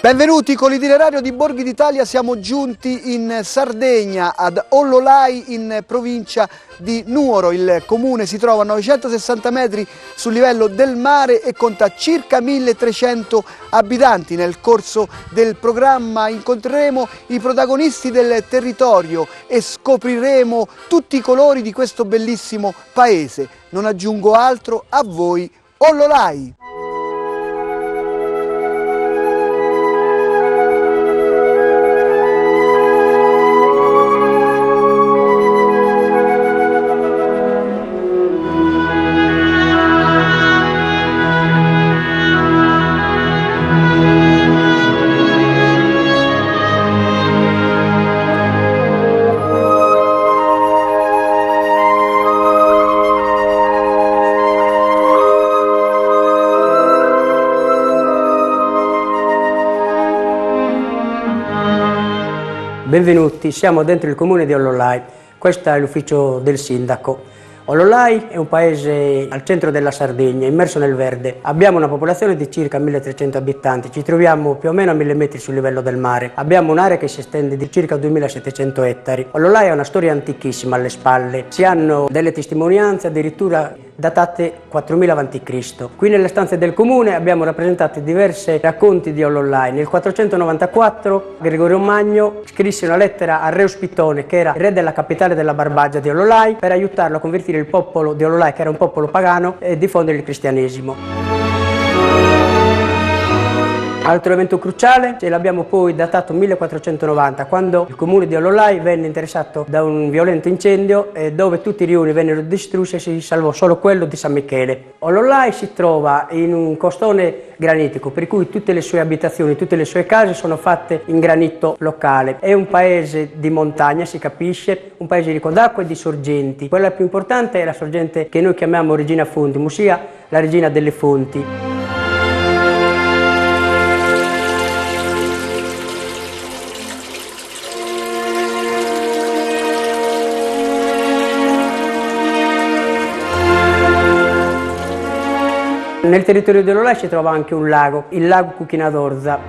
Benvenuti con l'itinerario di Borghi d'Italia, siamo giunti in Sardegna, ad Ollolai in provincia di Nuoro. Il comune si trova a 960 metri sul livello del mare e conta circa 1300 abitanti. Nel corso del programma incontreremo i protagonisti del territorio e scopriremo tutti i colori di questo bellissimo paese. Non aggiungo altro, a voi Ollolai! Benvenuti, siamo dentro il comune di Ollolai, questo è l'ufficio del sindaco. Ollolai è un paese al centro della Sardegna, immerso nel verde. Abbiamo una popolazione di circa 1300 abitanti, ci troviamo più o meno a 1000 metri sul livello del mare. Abbiamo un'area che si estende di circa 2700 ettari. Ollolai ha una storia antichissima alle spalle, si hanno delle testimonianze addirittura datate 4000 a.C. Qui nelle stanze del comune abbiamo rappresentato diversi racconti di Ollolai. Nel 494 Gregorio Magno scrisse una lettera al re Ospitone, che era re della capitale della Barbagia di Ollolai, per aiutarlo a convertire il popolo di Ollolai, che era un popolo pagano, e diffondere il cristianesimo. Altro evento cruciale ce l'abbiamo poi datato 1490, quando il comune di Ollolai venne interessato da un violento incendio dove tutti i riuni vennero distrutti e si salvò solo quello di San Michele. Ollolai si trova in un costone granitico, per cui tutte le sue abitazioni, tutte le sue case sono fatte in granito locale. È un paese di montagna, si capisce, un paese ricco d'acqua e di sorgenti. Quella più importante è la sorgente che noi chiamiamo Regina Fonti, ossia la regina delle fonti. Nel territorio di Ollolai si trova anche un lago, il lago Cuchina d'Orza.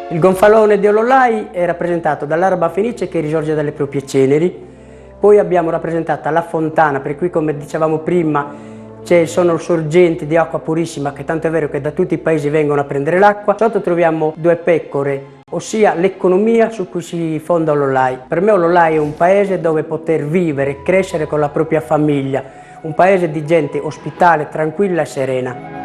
Il gonfalone di Ollolai è rappresentato dall'araba fenice che risorge dalle proprie ceneri. Poi abbiamo rappresentata la fontana, per cui, come dicevamo prima, sono sorgenti di acqua purissima, che tanto è vero che da tutti i paesi vengono a prendere l'acqua. Sotto troviamo due pecore, ossia l'economia su cui si fonda Ollolai. Per me Ollolai è un paese dove poter vivere e crescere con la propria famiglia, un paese di gente ospitale, tranquilla e serena.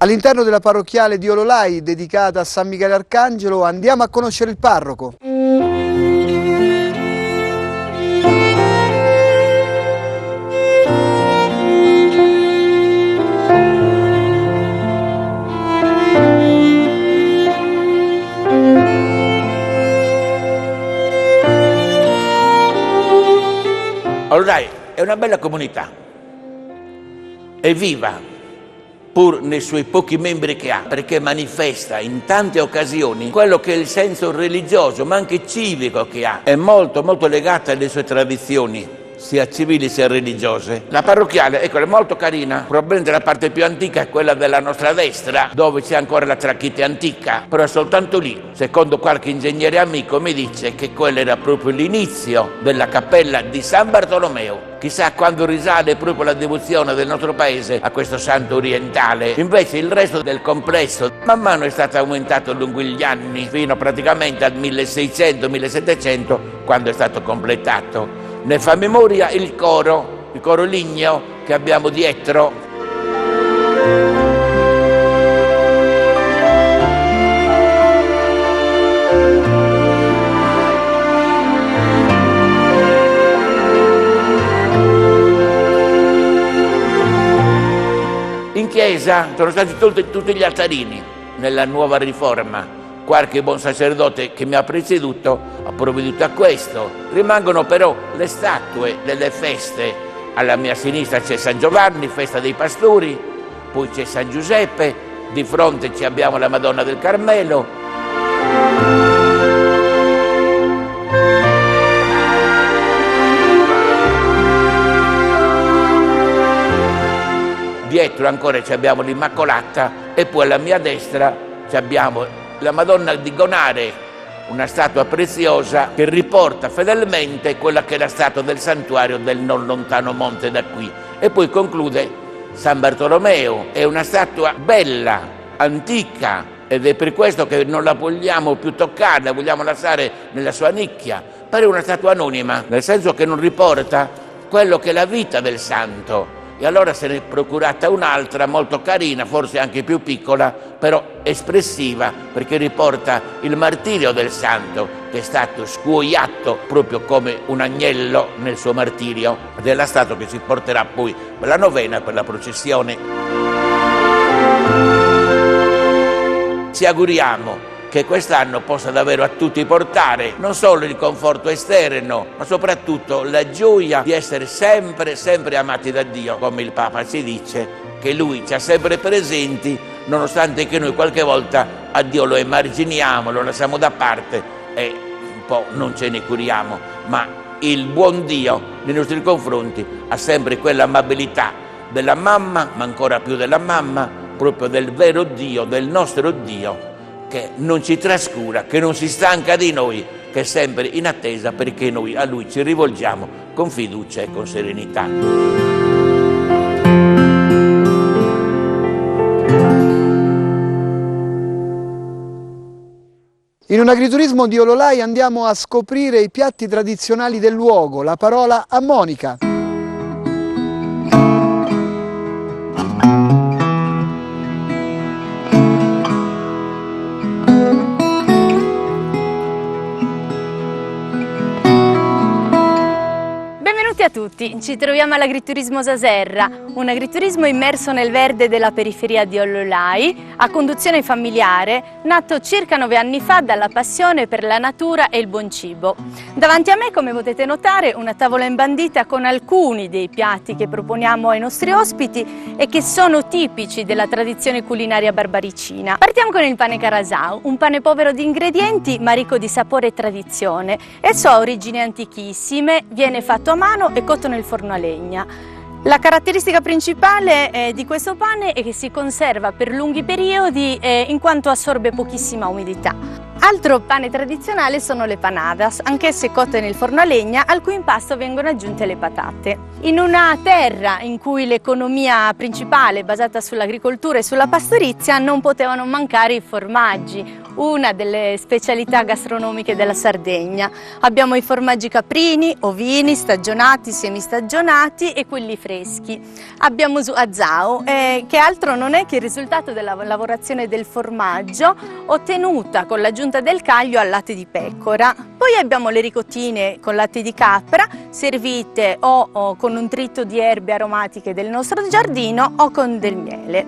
All'interno della parrocchiale di Ollolai, dedicata a San Michele Arcangelo, andiamo a conoscere il parroco. Ollolai è una bella comunità, è viva, pur nei suoi pochi membri che ha, perché manifesta in tante occasioni quello che è il senso religioso, ma anche civico che ha. È molto legata alle sue tradizioni, sia civili sia religiose. La parrocchiale, ecco, è molto carina, probabilmente la parte più antica è quella della nostra destra, dove c'è ancora la tracchite antica, però è soltanto lì. Secondo qualche ingegnere amico mi dice che quello era proprio l'inizio della cappella di San Bartolomeo. Chissà quando risale proprio la devozione del nostro paese a questo santo orientale. Invece il resto del complesso man mano è stato aumentato lungo gli anni, fino praticamente al 1600-1700, quando è stato completato. Ne fa memoria il coro ligneo che abbiamo dietro. chiesa sono stati tolti tutti gli altarini nella nuova riforma. Qualche buon sacerdote che mi ha preceduto ha provveduto a questo. Rimangono però le statue delle feste. Alla mia sinistra c'è San Giovanni, festa dei pastori, poi c'è San Giuseppe, di fronte ci abbiamo la Madonna del Carmelo. Dietro ancora ci abbiamo l'Immacolata e poi alla mia destra ci abbiamo la Madonna di Gonare, una statua preziosa che riporta fedelmente quella che è la statua del santuario del non lontano monte da qui. E poi conclude San Bartolomeo, è una statua bella, antica, ed è per questo che non la vogliamo più toccare, la vogliamo lasciare nella sua nicchia, però è una statua anonima, nel senso che non riporta quello che è la vita del santo. E allora se ne è procurata un'altra molto carina, forse anche più piccola, però espressiva, perché riporta il martirio del santo, che è stato scuoiato proprio come un agnello nel suo martirio, ed è la statua che si porterà poi per la novena, per la processione. Ci auguriamo che quest'anno possa davvero a tutti portare non solo il conforto esterno, ma soprattutto la gioia di essere sempre, sempre amati da Dio, come il Papa ci dice, che Lui ci ha sempre presenti, nonostante che noi qualche volta a Dio lo emarginiamo, lo lasciamo da parte e un po' non ce ne curiamo, ma il buon Dio nei nostri confronti ha sempre quell'amabilità della mamma, ma ancora più della mamma, proprio del vero Dio, del nostro Dio, che non ci trascura, che non si stanca di noi, che è sempre in attesa perché noi a Lui ci rivolgiamo con fiducia e con serenità. In un agriturismo di Ololai andiamo a scoprire i piatti tradizionali del luogo. La parola a Monica. Benvenuti a tutti, ci troviamo all'agriturismo Saserra, un agriturismo immerso nel verde della periferia di Ololai, a conduzione familiare, nato circa 9 anni fa dalla passione per la natura e il buon cibo. Davanti a me, come potete notare, una tavola imbandita con alcuni dei piatti che proponiamo ai nostri ospiti e che sono tipici della tradizione culinaria barbaricina. Partiamo con il pane carasau, un pane povero di ingredienti ma ricco di sapore e tradizione. Esso ha origini antichissime, viene fatto a mano e cotto nel forno a legna. La caratteristica principale di questo pane è che si conserva per lunghi periodi in quanto assorbe pochissima umidità. Altro pane tradizionale sono le panadas, anch'esse cotte nel forno a legna, al cui impasto vengono aggiunte le patate. In una terra in cui l'economia principale è basata sull'agricoltura e sulla pastorizia, non potevano mancare i formaggi, una delle specialità gastronomiche della Sardegna. Abbiamo i formaggi caprini, ovini, stagionati, semistagionati e quelli freschi. Abbiamo Azao, che altro non è che il risultato della lavorazione del formaggio ottenuta con l'aggiunta del caglio al latte di pecora. Poi abbiamo le ricottine con latte di capra, servite o con un trito di erbe aromatiche del nostro giardino o con del miele.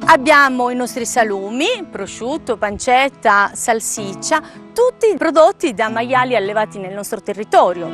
Abbiamo i nostri salumi, prosciutto, pancetta, salsiccia, tutti prodotti da maiali allevati nel nostro territorio.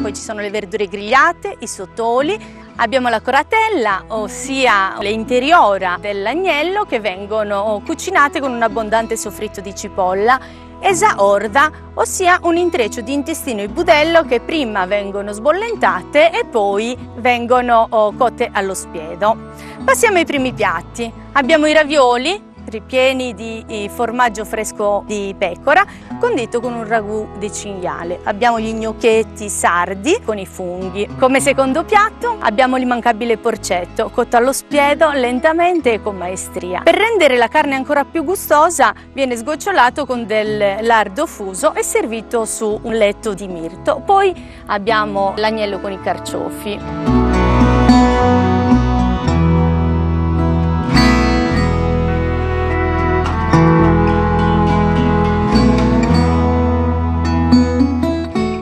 Poi ci sono le verdure grigliate, i sottoli, abbiamo la coratella, ossia le interiora dell'agnello che vengono cucinate con un abbondante soffritto di cipolla, esa orda, ossia un intreccio di intestino e budello che prima vengono sbollentate e poi vengono cotte allo spiedo. Passiamo ai primi piatti. Abbiamo i ravioli ripieni di formaggio fresco di pecora condito con un ragù di cinghiale. Abbiamo gli gnocchetti sardi con i funghi. Come secondo piatto abbiamo l'immancabile porcetto cotto allo spiedo lentamente e con maestria. Per rendere la carne ancora più gustosa viene sgocciolato con del lardo fuso e servito su un letto di mirto. Poi abbiamo l'agnello con i carciofi.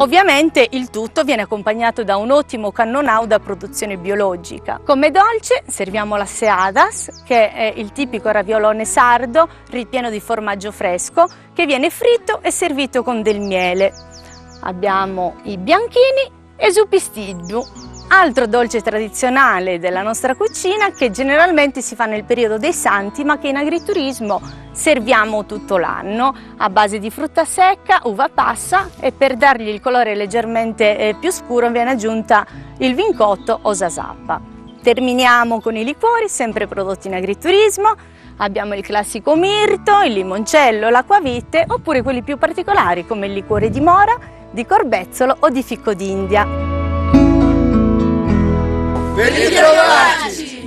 Ovviamente il tutto viene accompagnato da un ottimo cannonau da produzione biologica. Come dolce serviamo la seadas, che è il tipico raviolone sardo ripieno di formaggio fresco che viene fritto e servito con del miele. Abbiamo i bianchini e zupistiggiu, altro dolce tradizionale della nostra cucina che generalmente si fa nel periodo dei santi ma che in agriturismo serviamo tutto l'anno a base di frutta secca, uva passa e per dargli il colore leggermente più scuro viene aggiunta il vincotto o sasappa. Terminiamo con i liquori sempre prodotti in agriturismo. Abbiamo il classico mirto, il limoncello, l'acquavite oppure quelli più particolari come il liquore di mora, di corbezzolo o di ficco d'India. Venite a trovarci!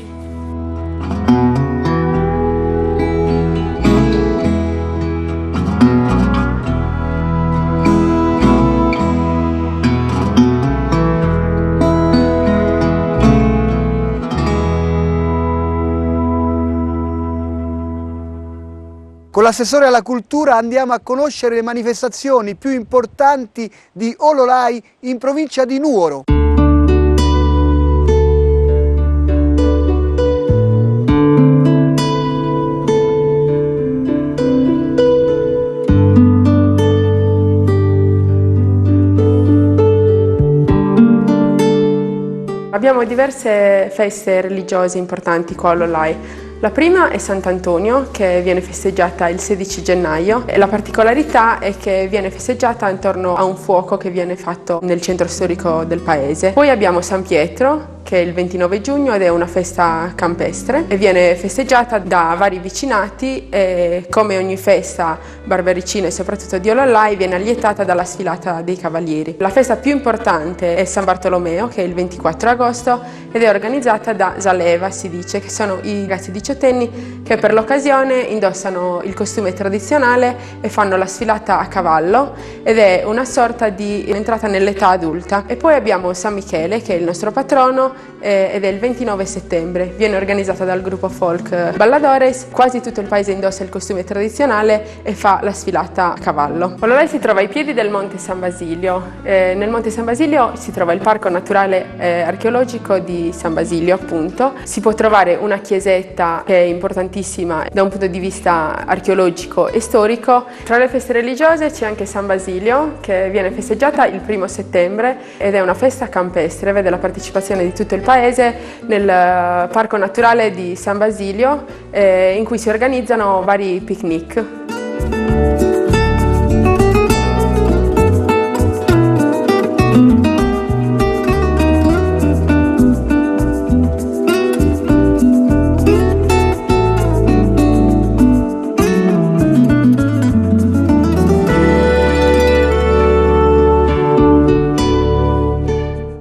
Con l'assessore alla cultura andiamo a conoscere le manifestazioni più importanti di Ololai in provincia di Nuoro. Abbiamo diverse feste religiose importanti qua a Ololai. La prima è Sant'Antonio, che viene festeggiata il 16 gennaio e la particolarità è che viene festeggiata intorno a un fuoco che viene fatto nel centro storico del paese. Poi abbiamo San Pietro, che è il 29 giugno ed è una festa campestre e viene festeggiata da vari vicinati e come ogni festa barbaricina e soprattutto di Ololai viene allietata dalla sfilata dei cavalieri. La festa più importante è San Bartolomeo, che è il 24 agosto ed è organizzata da Zaleva, si dice, che sono i ragazzi diciottenni che per l'occasione indossano il costume tradizionale e fanno la sfilata a cavallo ed è una sorta di entrata nell'età adulta. E poi abbiamo San Michele, che è il nostro patrono ed è il 29 settembre. Viene organizzata dal gruppo folk Balladores. Quasi tutto il paese indossa il costume tradizionale e fa la sfilata a cavallo. Ololai si trova ai piedi del Monte San Basilio. Nel Monte San Basilio si trova il parco naturale archeologico di San Basilio, appunto. Si può trovare una chiesetta che è importantissima da un punto di vista archeologico e storico. Tra le feste religiose c'è anche San Basilio, che viene festeggiata il 1° settembre ed è una festa campestre, vede la partecipazione di tutto il paese nel parco naturale di San Basilio, in cui si organizzano vari picnic.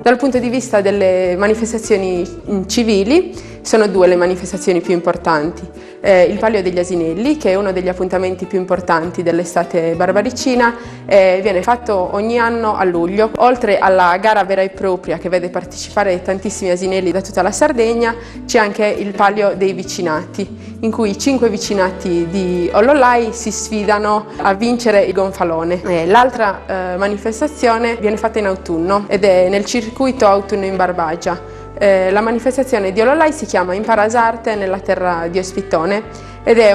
Dal punto di vista delle manifestazioni civili, sono due le manifestazioni più importanti. Il Palio degli Asinelli, che è uno degli appuntamenti più importanti dell'estate barbaricina, viene fatto ogni anno a luglio. Oltre alla gara vera e propria che vede partecipare tantissimi asinelli da tutta la Sardegna, c'è anche il Palio dei Vicinati, in cui 5 vicinati di Ololai si sfidano a vincere il gonfalone. L'altra manifestazione viene fatta in autunno ed è nel circuito Autunno in Barbagia. La manifestazione di Ololai si chiama Imparasarte nella terra di Ospittone ed è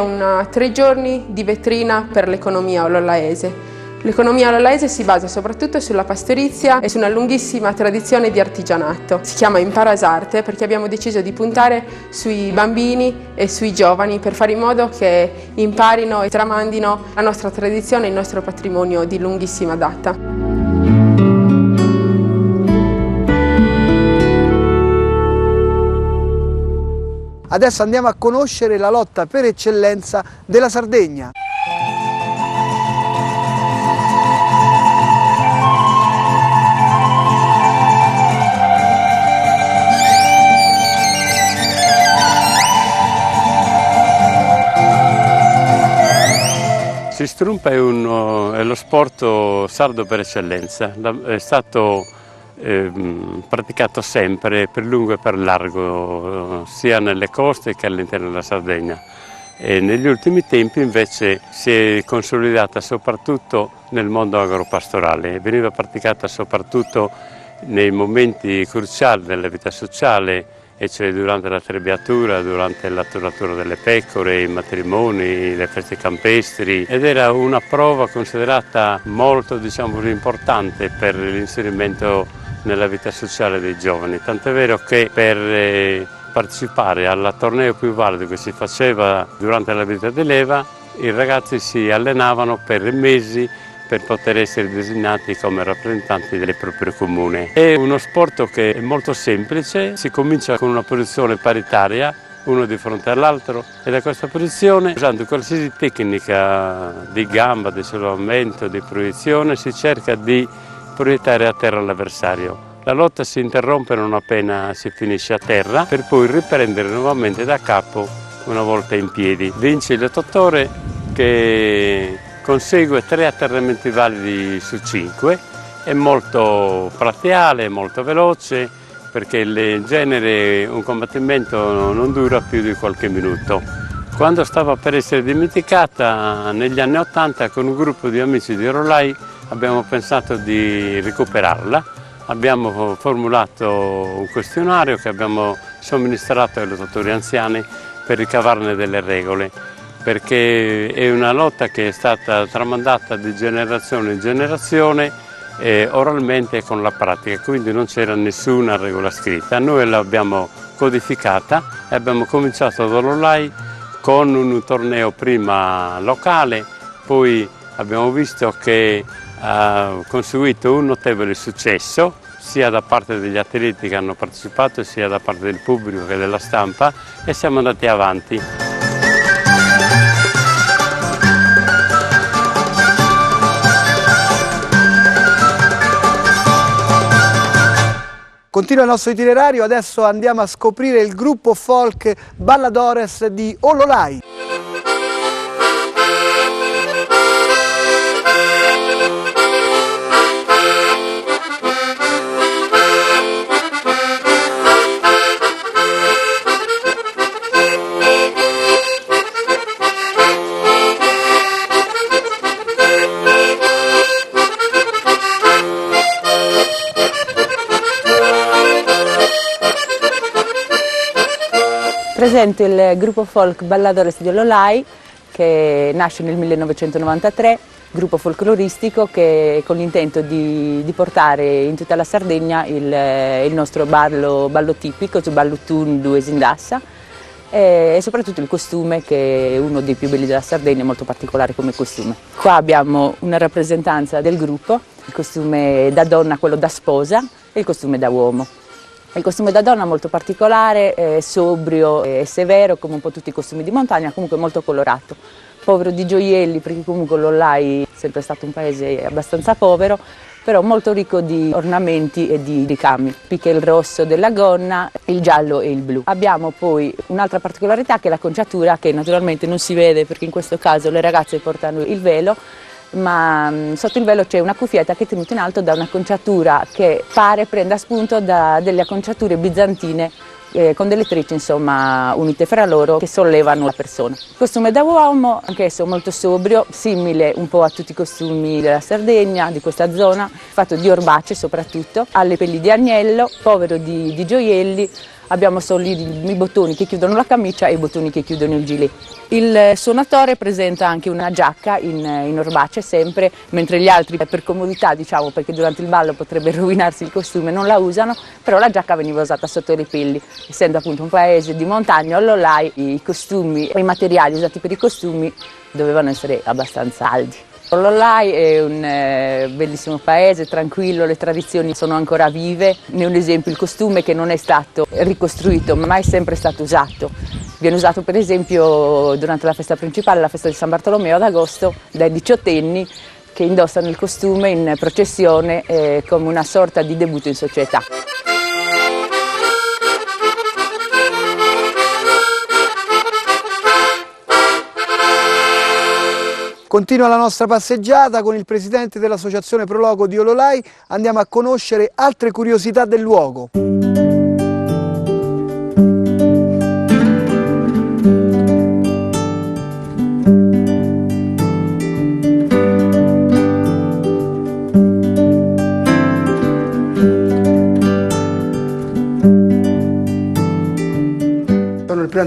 3 giorni di vetrina per l'economia ololaese. L'economia ololaese si basa soprattutto sulla pastorizia e su una lunghissima tradizione di artigianato. Si chiama Imparasarte perché abbiamo deciso di puntare sui bambini e sui giovani per fare in modo che imparino e tramandino la nostra tradizione e il nostro patrimonio di lunghissima data. Adesso andiamo a conoscere la lotta per eccellenza della Sardegna. Si strumpa è lo sport sardo per eccellenza, è stato praticato sempre per lungo e per largo, sia nelle coste che all'interno della Sardegna. E negli ultimi tempi invece si è consolidata soprattutto nel mondo agropastorale, veniva praticata soprattutto nei momenti cruciali della vita sociale, e cioè durante la trebbiatura, durante la turatura delle pecore, i matrimoni, le feste campestri, ed era una prova considerata molto, importante per l'inserimento nella vita sociale dei giovani, tant'è vero che per partecipare al torneo più valido che si faceva durante la vita di leva, i ragazzi si allenavano per mesi per poter essere designati come rappresentanti del proprio comune. È uno sport che è molto semplice, si comincia con una posizione paritaria, uno di fronte all'altro, e da questa posizione, usando qualsiasi tecnica di gamba, di sollevamento, di proiezione, si cerca di proiettare a terra l'avversario. La lotta si interrompe non appena si finisce a terra, per poi riprendere nuovamente da capo una volta in piedi. Vince il lottatore che consegue 3 atterramenti validi su 5, è molto plateale, molto veloce, perché in genere un combattimento non dura più di qualche minuto. Quando stava per essere dimenticata, negli anni '80, con un gruppo di amici di Orolai abbiamo pensato di recuperarla. Abbiamo formulato un questionario che abbiamo somministrato ai lottatori anziani per ricavarne delle regole, perché è una lotta che è stata tramandata di generazione in generazione oralmente e con la pratica, quindi non c'era nessuna regola scritta. Noi l'abbiamo codificata e abbiamo cominciato ad Orolai con un torneo prima locale, poi abbiamo visto che ha conseguito un notevole successo sia da parte degli atleti che hanno partecipato sia da parte del pubblico che della stampa, e siamo andati avanti. Continua il nostro itinerario, adesso andiamo a scoprire il gruppo folk Balladores di Ollolai. Presento il gruppo folk Balladores di Ollolai, che nasce nel 1993, gruppo folcloristico che con l'intento di portare in tutta la Sardegna il nostro ballo tipico, il ballo tun du esindassa, e soprattutto il costume, che è uno dei più belli della Sardegna, molto particolare come costume. Qua abbiamo una rappresentanza del gruppo, il costume da donna, quello da sposa, e il costume da uomo. Il costume da donna molto particolare, sobrio e severo, come un po' tutti i costumi di montagna, comunque molto colorato. Povero di gioielli, perché comunque Ollolai è sempre stato un paese abbastanza povero, però molto ricco di ornamenti e di ricami, picche il rosso della gonna, il giallo e il blu. Abbiamo poi un'altra particolarità, che è la conciatura, che naturalmente non si vede perché in questo caso le ragazze portano il velo, ma sotto il velo c'è una cuffietta che è tenuta in alto da un'acconciatura che pare prenda spunto da delle acconciature bizantine con delle trecce insomma unite fra loro, che sollevano la persona. Il costume da uomo, anch'esso molto sobrio, simile un po' a tutti i costumi della Sardegna, di questa zona, fatto di orbace soprattutto, alle pelli di agnello, povero di gioielli. Abbiamo solo i bottoni che chiudono la camicia e i bottoni che chiudono il gilet. Il suonatore presenta anche una giacca in orbace sempre, mentre gli altri per comodità, diciamo, perché durante il ballo potrebbe rovinarsi il costume, non la usano, però la giacca veniva usata sotto le pelli. Essendo appunto un paese di montagna, Ollolai, i costumi e i materiali usati per i costumi dovevano essere abbastanza alti. Ollolai è un bellissimo paese, tranquillo, le tradizioni sono ancora vive. Ne è un esempio il costume, che non è stato ricostruito ma è sempre stato usato. Viene usato per esempio durante la festa principale, la festa di San Bartolomeo ad agosto, dai diciottenni che indossano il costume in processione come una sorta di debutto in società. Continua la nostra passeggiata con il presidente dell'associazione Prologo di Ollolai, andiamo a conoscere altre curiosità del luogo.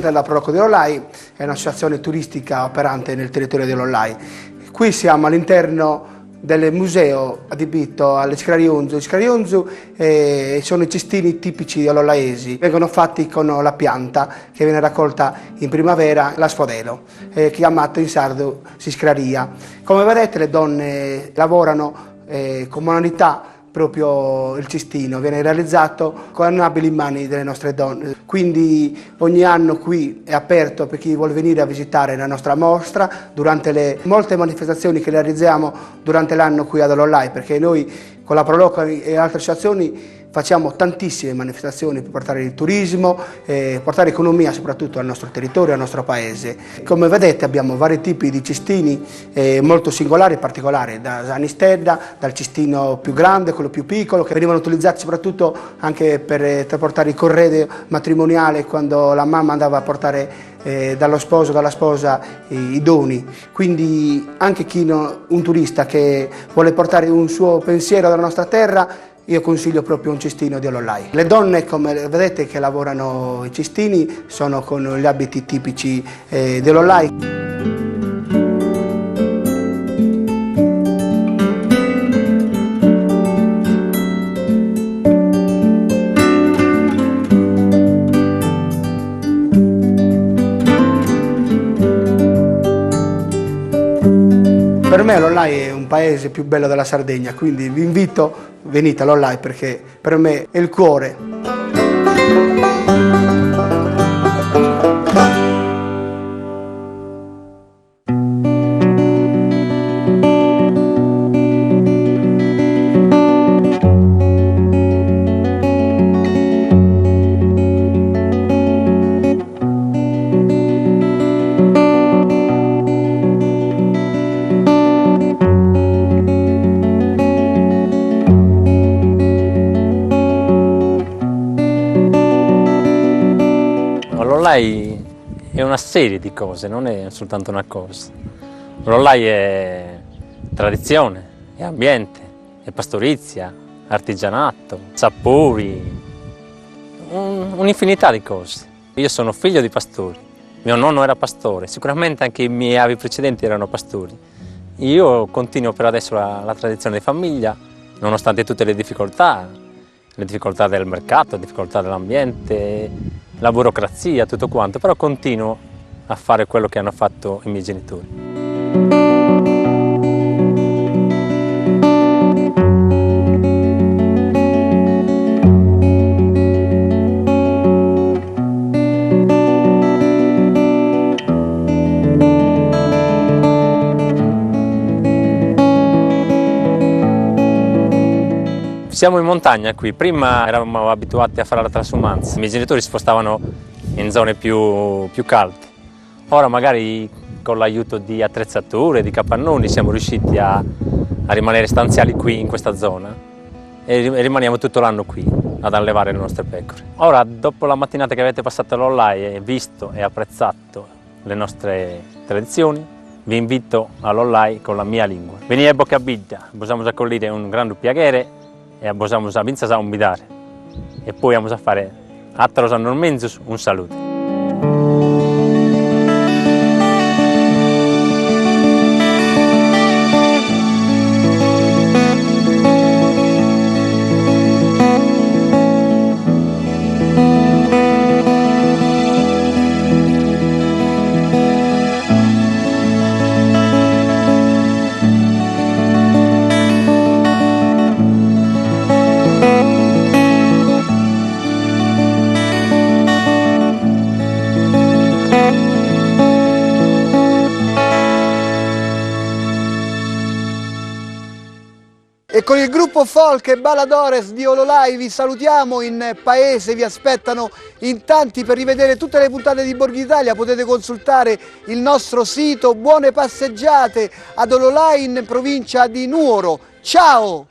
presidente della Proloco di Ololai, è un'associazione turistica operante nel territorio di Ololai. Qui siamo all'interno del museo adibito all'Iscarionzu. L'Iscarionzu sono i cestini tipici ololaesi, vengono fatti con la pianta che viene raccolta in primavera, la sfodelo, chiamato in sardo siscraria. Come vedete le donne lavorano con manualità. Proprio il cestino viene realizzato con abili mani delle nostre donne, quindi ogni anno qui è aperto per chi vuole venire a visitare la nostra mostra durante le molte manifestazioni che realizziamo durante l'anno qui ad Ololai, perché noi con la Proloco e altre associazioni facciamo tantissime manifestazioni per portare il turismo, portare economia soprattutto al nostro territorio, al nostro paese. Come vedete abbiamo vari tipi di cestini molto singolari e particolari, da Sanistedda, dal cestino più grande, quello più piccolo, che venivano utilizzati soprattutto anche per trasportare il corredo matrimoniale quando la mamma andava a portare dallo sposo o dalla sposa i doni. Quindi anche un turista che vuole portare un suo pensiero dalla nostra terra, io consiglio proprio un cestino di Ololai. Le donne, come vedete, che lavorano i cestini sono con gli abiti tipici di Ololai. Per me Ololai è un paese più bello della Sardegna, quindi vi invito, venite a Ololai perché per me è il cuore. L'Ololai è una serie di cose, non è soltanto una cosa. L'Ololai è tradizione, è ambiente, è pastorizia, artigianato, sapori, un'infinità di cose. Io sono figlio di pastori, mio nonno era pastore, sicuramente anche i miei avi precedenti erano pastori. Io continuo per adesso la tradizione di famiglia, nonostante tutte le difficoltà del mercato, le difficoltà dell'ambiente, la burocrazia, tutto quanto, però continuo a fare quello che hanno fatto i miei genitori. Siamo in montagna qui, prima eravamo abituati a fare la transumanza, i miei genitori si spostavano in zone più calde, ora magari con l'aiuto di attrezzature, di capannoni siamo riusciti a rimanere stanziali qui in questa zona e rimaniamo tutto l'anno qui ad allevare le nostre pecore. Ora, dopo la mattinata che avete passato all'Ololai e visto e apprezzato le nostre tradizioni, vi invito all'Ololai con la mia lingua. Venite a Boccabiglia, possiamo accogliere un grande piacere e possiamo a umbidare e poi vamos a fare atros annormenzus un saluto. E con il gruppo folk e Balladores di Ololai vi salutiamo in paese, vi aspettano in tanti per rivedere tutte le puntate di Borghi d'Italia, potete consultare il nostro sito. Buone passeggiate ad Ololai in provincia di Nuoro. Ciao!